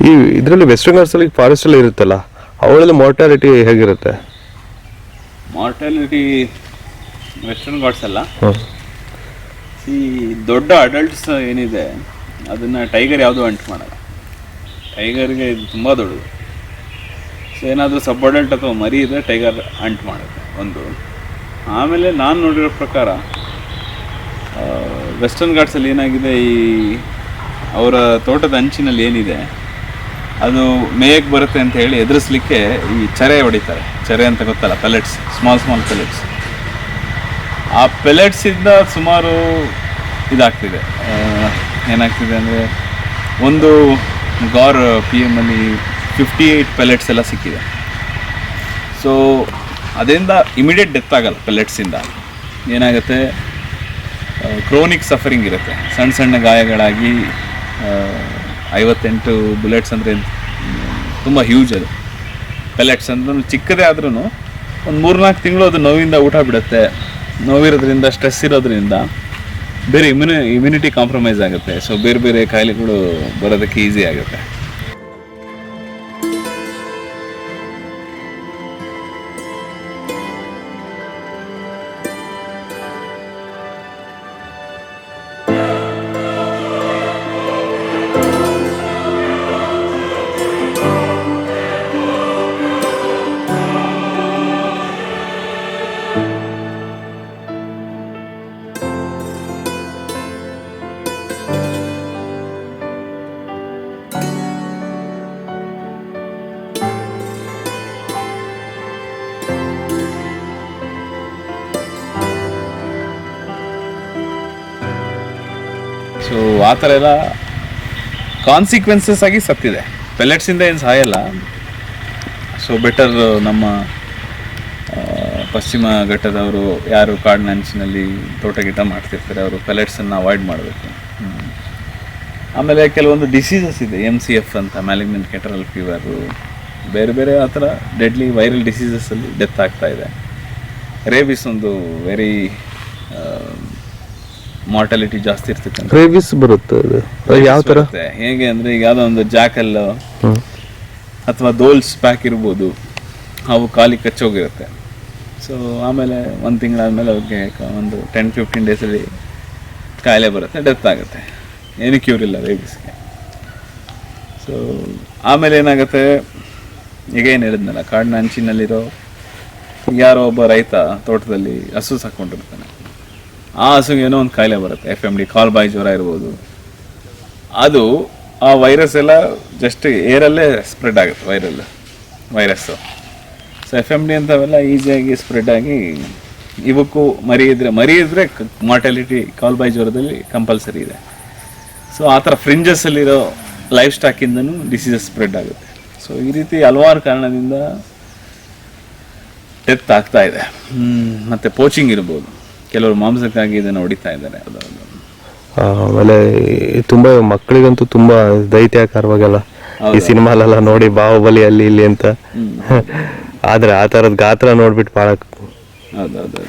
ಈ ಇದರಲ್ಲಿ western ಘಾಟ್ಸಲ್ಲಿ forest ಎಲ್ಲ ಇರುತ್ತಲ್ಲ, ಅವಳೆಲ್ಲ ಮಾರ್ಟಾಲಿಟಿ ಹೇಗಿರುತ್ತೆ? ಮಾರ್ಟಾಲಿಟಿ ವೆಸ್ಟರ್ನ್ ಘಾಟ್ಸ್ ಅಲ್ಲ, ಈ ದೊಡ್ಡ ಅಡಲ್ಟ್ಸ್ ಏನಿದೆ ಅದನ್ನು ಟೈಗರ್ ಯಾವುದೂ ಅಂಟು ಮಾಡಲ್ಲ. ಟೈಗರ್ಗೆ ಇದು ತುಂಬ ದೊಡ್ಡದು. ಸೊ ಏನಾದರೂ ಸಬ್ ಅಡಲ್ಟ್ ಅಥವಾ ಮರಿ ಇದ್ದರೆ ಟೈಗರ್ ಅಂಟು ಮಾಡುತ್ತೆ ಒಂದು. ಆಮೇಲೆ ನಾನು ನೋಡಿರೋ ಪ್ರಕಾರ ವೆಸ್ಟರ್ನ್ ಘಾಟ್ಸಲ್ಲಿ ಏನಾಗಿದೆ, ಈ ಅವರ ತೋಟದ ಅಂಚಿನಲ್ಲಿ ಏನಿದೆ ಅದು ಮೇಯಕ್ಕೆ ಬರುತ್ತೆ ಅಂತ ಹೇಳಿ ಎದುರಿಸ್ಲಿಕ್ಕೆ ಈ ಚರೆ ಹೊಡಿತಾರೆ. ಚರೆ ಅಂತ ಗೊತ್ತಲ್ಲ, ಪೆಲೆಟ್ಸ್, ಸ್ಮಾಲ್ ಪೆಲೆಟ್ಸ್. ಆ ಪೆಲೆಟ್ಸಿಂದ ಸುಮಾರು ಇದಾಗ್ತಿದೆ. ಏನಾಗ್ತಿದೆ ಅಂದರೆ ಒಂದು ಗಾರ್ PM ಅಲ್ಲಿ 58 ಪೆಲೆಟ್ಸ್ ಎಲ್ಲ ಸಿಕ್ಕಿದೆ. ಸೊ ಅದರಿಂದ ಇಮಿಡಿಯೇಟ್ ಡೆತ್ ಆಗಲ್ಲ. ಪೆಲೆಟ್ಸಿಂದ ಏನಾಗುತ್ತೆ, ಕ್ರೋನಿಕ್ ಸಫರಿಂಗ್ ಇರುತ್ತೆ. ಸಣ್ಣ ಗಾಯಗಳಾಗಿ 58 ಬುಲೆಟ್ಸ್ ಅಂದರೆ ತುಂಬ ಹ್ಯೂಜ್ ಅದು. ಪೆಲೆಟ್ಸ್ ಅಂದ್ರೆ ಚಿಕ್ಕದೇ ಆದ್ರೂ ಒಂದು 3-4 ತಿಂಗಳು ಅದು ನೋವಿಂದ ಊಟ ಬಿಡುತ್ತೆ. ನೋವಿರೋದ್ರಿಂದ, ಸ್ಟ್ರೆಸ್ ಇರೋದ್ರಿಂದ ಬೇರೆ ಇಮ್ಯುನಿಟಿ ಕಾಂಪ್ರಮೈಸ್ ಆಗುತ್ತೆ. ಸೊ ಬೇರೆ ಕಾಯಿಲೆಗಳು ಬರೋದಕ್ಕೆ ಈಸಿ ಆಗುತ್ತೆ. ಸೊ ಆ ಥರ ಎಲ್ಲ ಕಾನ್ಸಿಕ್ವೆನ್ಸಸ್ ಆಗಿ ಸತ್ತಿದೆ. ಪೆಲೆಟ್ಸಿಂದ ಏನು ಸಾಯಲ್ಲ. ಸೊ ಬೆಟರ್ ನಮ್ಮ ಪಶ್ಚಿಮ ಘಟ್ಟದವರು ಯಾರು ಕಾಡಿನ ಅಂಚಿನಲ್ಲಿ ತೋಟ ಮಾಡ್ತಿರ್ತಾರೆ ಅವರು ಪೆಲೆಟ್ಸನ್ನು ಅವಾಯ್ಡ್ ಮಾಡಬೇಕು. ಆಮೇಲೆ ಕೆಲವೊಂದು ಡಿಸೀಸಸ್ ಇದೆ, MCF ಅಂತ, ಮ್ಯಾಲಿಗ್ನೆಂಟ್ ಕೆಟರಲ್ ಫೀವರು, ಬೇರೆ ಆ ಥರ ಡೆಡ್ಲಿ ವೈರಲ್ ಡಿಸೀಸಸ್ಸಲ್ಲಿ ಡೆತ್ ಆಗ್ತಾ ಇದೆ. ರೇಬಿಸ್ ಒಂದು ವೆರಿ ಮಾರ್ಟಾಲಿಟಿ ಜಾಸ್ತಿ ಇರ್ತಕ್ಕಂಥ. ರೇಬಿಸ್ ಬರುತ್ತೆ ಯಾವ ಥರ? ಹೇಗೆ ಅಂದರೆ, ಈಗ ಯಾವುದೋ ಒಂದು ಜಾಕಲ್ ಅಥವಾ ದೋಲ್ಸ್ ಪ್ಯಾಕ್ ಇರ್ಬೋದು, ಅವು ಕಾಲಿಗೆ ಕಚ್ಚೋಗಿರುತ್ತೆ. ಸೊ ಆಮೇಲೆ 1 ತಿಂಗಳಾದಮೇಲೆ ಅವ್ರಿಗೆ ಒಂದು 10-15 ಡೇಸಲ್ಲಿ ಕಾಯಿಲೆ ಬರುತ್ತೆ, ಡೆತ್ ಆಗುತ್ತೆ. ಏನು ಕ್ಯೂರ್ ಇಲ್ಲ ರೇಬಿಸ್ಗೆ. ಸೊ ಆಮೇಲೆ ಏನಾಗುತ್ತೆ, ಈಗ ಏನು ಹೇಳಿದ್ನಲ್ಲ, ಕಾಡಿನ ಅಂಚಿನಲ್ಲಿರೋ ಯಾರೋ ಒಬ್ಬ ರೈತ ತೋಟದಲ್ಲಿ ಹಸು ಸಾಕೊಂಡಿರ್ತಾನೆ. ಆ ಹಸುಗೆ ಏನೋ ಒಂದು ಕಾಯಿಲೆ ಬರುತ್ತೆ, FMD, ಕಾಲ್ ಬಾಯಿ ಜ್ವರ ಇರ್ಬೋದು. ಅದು ಆ ವೈರಸ್ ಎಲ್ಲ ಜಸ್ಟ್ ಏರಲ್ಲೇ ಸ್ಪ್ರೆಡ್ ಆಗುತ್ತೆ, ವೈರಸ್ಸು. ಸೊ FMD ಅಂತವೆಲ್ಲ ಈಸಿಯಾಗಿ ಸ್ಪ್ರೆಡ್ ಆಗಿ ಇವಕ್ಕೂ ಮರಿ ಇದ್ದರೆ ಮಾರ್ಟಾಲಿಟಿ ಕಾಲ್ ಬಾಯಿ ಜ್ವರದಲ್ಲಿ ಕಂಪಲ್ಸರಿ ಇದೆ. ಸೊ ಆ ಥರ ಫ್ರಿಂಜಸ್ಸಲ್ಲಿರೋ ಲೈಫ್ ಸ್ಟಾಕಿಂದನೂ ಡಿಸೀಸಸ್ ಸ್ಪ್ರೆಡ್ ಆಗುತ್ತೆ. ಸೊ ಈ ರೀತಿ ಹಲವಾರು ಕಾರಣದಿಂದ ಡೆತ್ ಆಗ್ತಾ ಇದೆ. ಮತ್ತು ಪೋಚಿಂಗ್ ಇರ್ಬೋದು, ಕೆಲವರು ಮಾಂಸಕ್ಕಾಗಿ ಇದನ್ನು ಹೊಡಿತಾ ಇದ್ದಾರೆ. ಆಮೇಲೆ ತುಂಬ ಮಕ್ಕಳಿಗಂತೂ ತುಂಬ ದೈತ್ಯಾಕಾರವಾಗೆಲ್ಲ ಈ ಸಿನಿಮಾಲೆಲ್ಲ ನೋಡಿ, ಬಾಹುಬಲಿ ಅಲ್ಲಿ ಇಲ್ಲಿ ಅಂತ. ಆದರೆ ಆ ಥರದ ಗಾತ್ರ ನೋಡ್ಬಿಟ್ಟು ಭಾಳ ಹೌದೌದು.